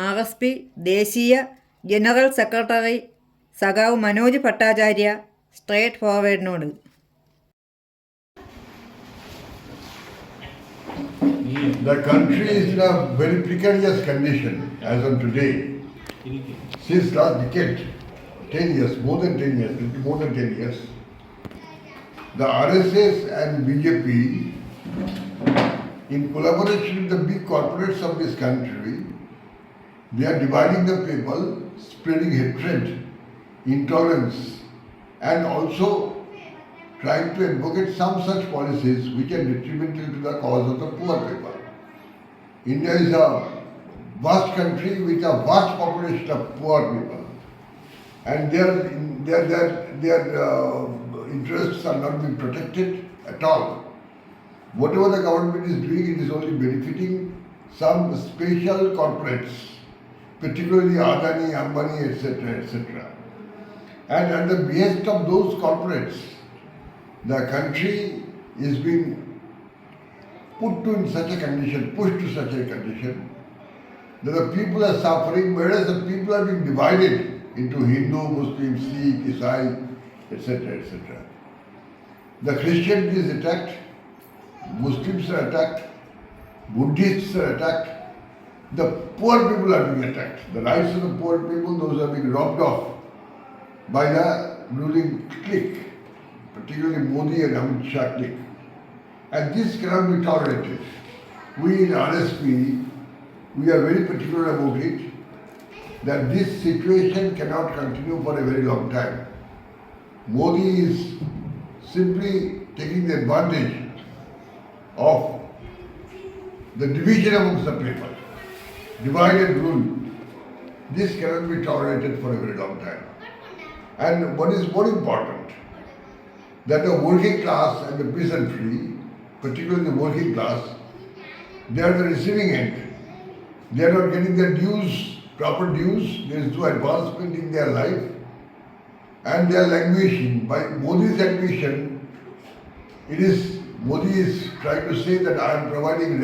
RSP ദേശീയ general secretary സഖാവ് Manoj Bhattacharya straight ഫോർവേഡിനോട്. The country is in a very precarious condition as of today. Since last decade, 10 years, more than 10 years, more than 10 years, the RSS and BJP, in collaboration with the big corporates of this country, they are dividing the people, spreading hatred, intolerance, and also trying to advocate some such policies which are detrimental to the cause of the poor people. India is a vast country with a vast population of poor people, and their interests are not being protected at all. Whatever the government is doing, it is only benefiting some special corporates, particularly Adani, Ambani, etc., etc. And at the behest of those corporates, the country is being put to in such a condition, pushed to such a condition, that the people are suffering, whereas the people are being divided into Hindu, Muslim, Sikh, Isai, etc., etc. The Christianity is attacked, Muslims are attacked, Buddhists are attacked, the poor people are being attacked. The rights of the poor people, those are being robbed off by the ruling clique, particularly Modi and Amit Shah clique. And this cannot be tolerated. We in RSP, we are very particular about it, that this situation cannot continue for a very long time. Modi is simply taking the advantage of the division amongst the people, divide and rule. This cannot be tolerated for a very long time. And what is more important, that the working class and the peasantry, particularly the working class, they are the receiving end. They are not getting their dues, proper dues. There is no advancement in their life, and they are languishing. By Modi's admission, Modi is trying to say that I am providing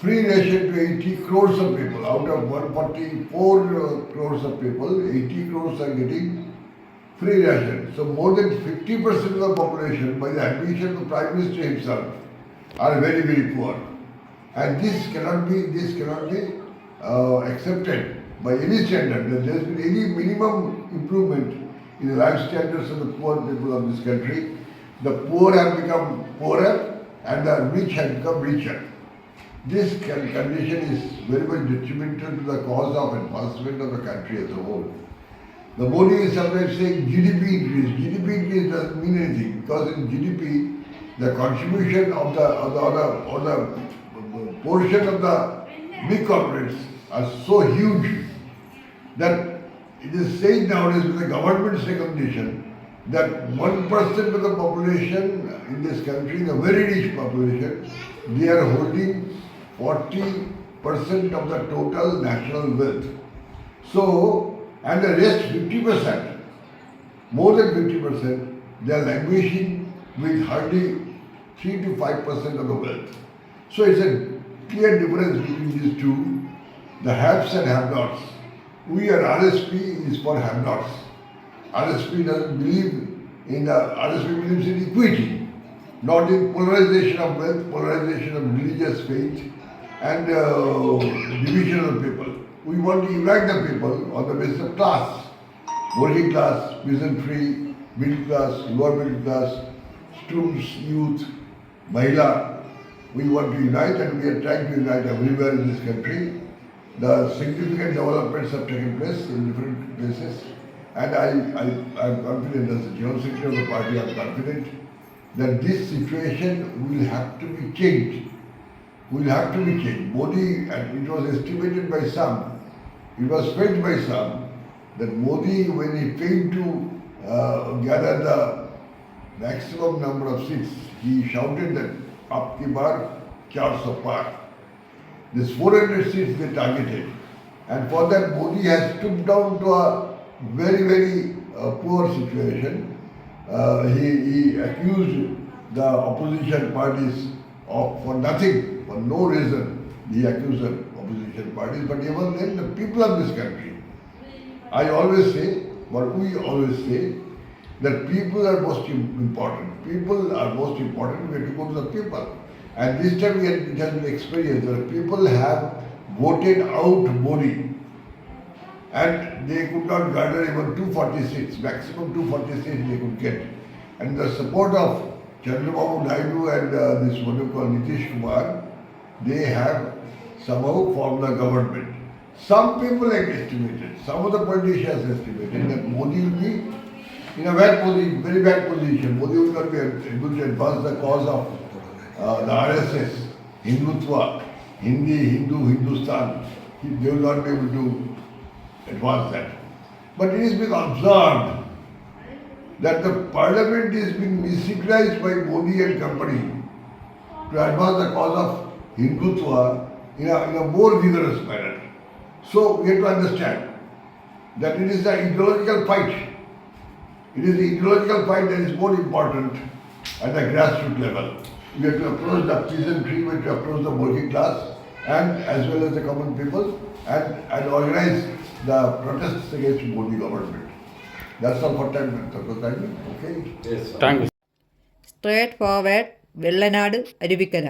free ration to 80 crores of people. Out of 144 crores of people, 80 crores are getting free ration. So more than 50% of the population, by the admission of the Prime Minister himself, are very, very poor. And this cannot be accepted by any standard. There has been any minimum improvement in the life standards of the poor people of this country. The poor have become poorer and the rich have become richer. This condition is very much detrimental to the cause of advancement of the country as a whole. The Modi is sometimes saying GDP increase. GDP increase doesn't mean anything, because in GDP, the contribution of the portion of the big corporates are so huge that it is said nowadays with the government's recognition that 1% of the population in this country, the very rich population, they are holding 40% of the total national wealth. So, and the rest 50%, more than 50%, they are languishing with hardly 3 to 5% of the wealth. So it's a clear difference between these two, the haves and have-nots. We at RSP is for have-nots. RSP doesn't believe RSP believes in equity, not in polarization of wealth, polarization of religious faith, and division of the people. We want to unite the people on the basis of class, working class, peasantry, middle class, lower middle class, students, youth, Mahila. We want to unite, and we are trying to unite everywhere in this country. The significant developments have taken place in different places, and I am confident, as the General Secretary of the party, I am confident that this situation will have to be changed. Will have to be changed. Modi, and it was estimated by some, it was felt by some, that Modi, when he failed to gather the maximum number of seats, he shouted that "Ab ki baar 400 par." This 400 seats they targeted, and for that Modi has stooped down to a very, very poor situation. He accused the opposition parties of, for nothing, for no reason, he accused them of opposition parties, but even then the people of this country. I always say, what we always say, that people are most important. People are most important. We have to go to the people. And this time it has been experienced that people have voted out Modi. And they could not garner even 246, maximum 246 they could get. And the support of Chandrababu Naidu and this what you call Nitish Kumar, they have somehow formed the government. Some people have estimated, some of the politicians estimated that Modi will be in a bad position, very bad position. Modi will not be able to advance the cause of the RSS, Hindutva, Hindi, Hindu, Hindustan. They will not be able to advance that. But it is being observed that the parliament is being misutilized by Modi and company to advance the cause of Hindutva in a more vigorous manner. So we have to understand that it is the ideological fight. It is the ideological fight that is more important at the grassroots level. We have to approach the peasantry, we have to approach the working class and as well as the common people and organize the protests against Modi government. That's all for time. Okay? Yes, sir. Thank you. Straight forward Vellanad Aruvikkara.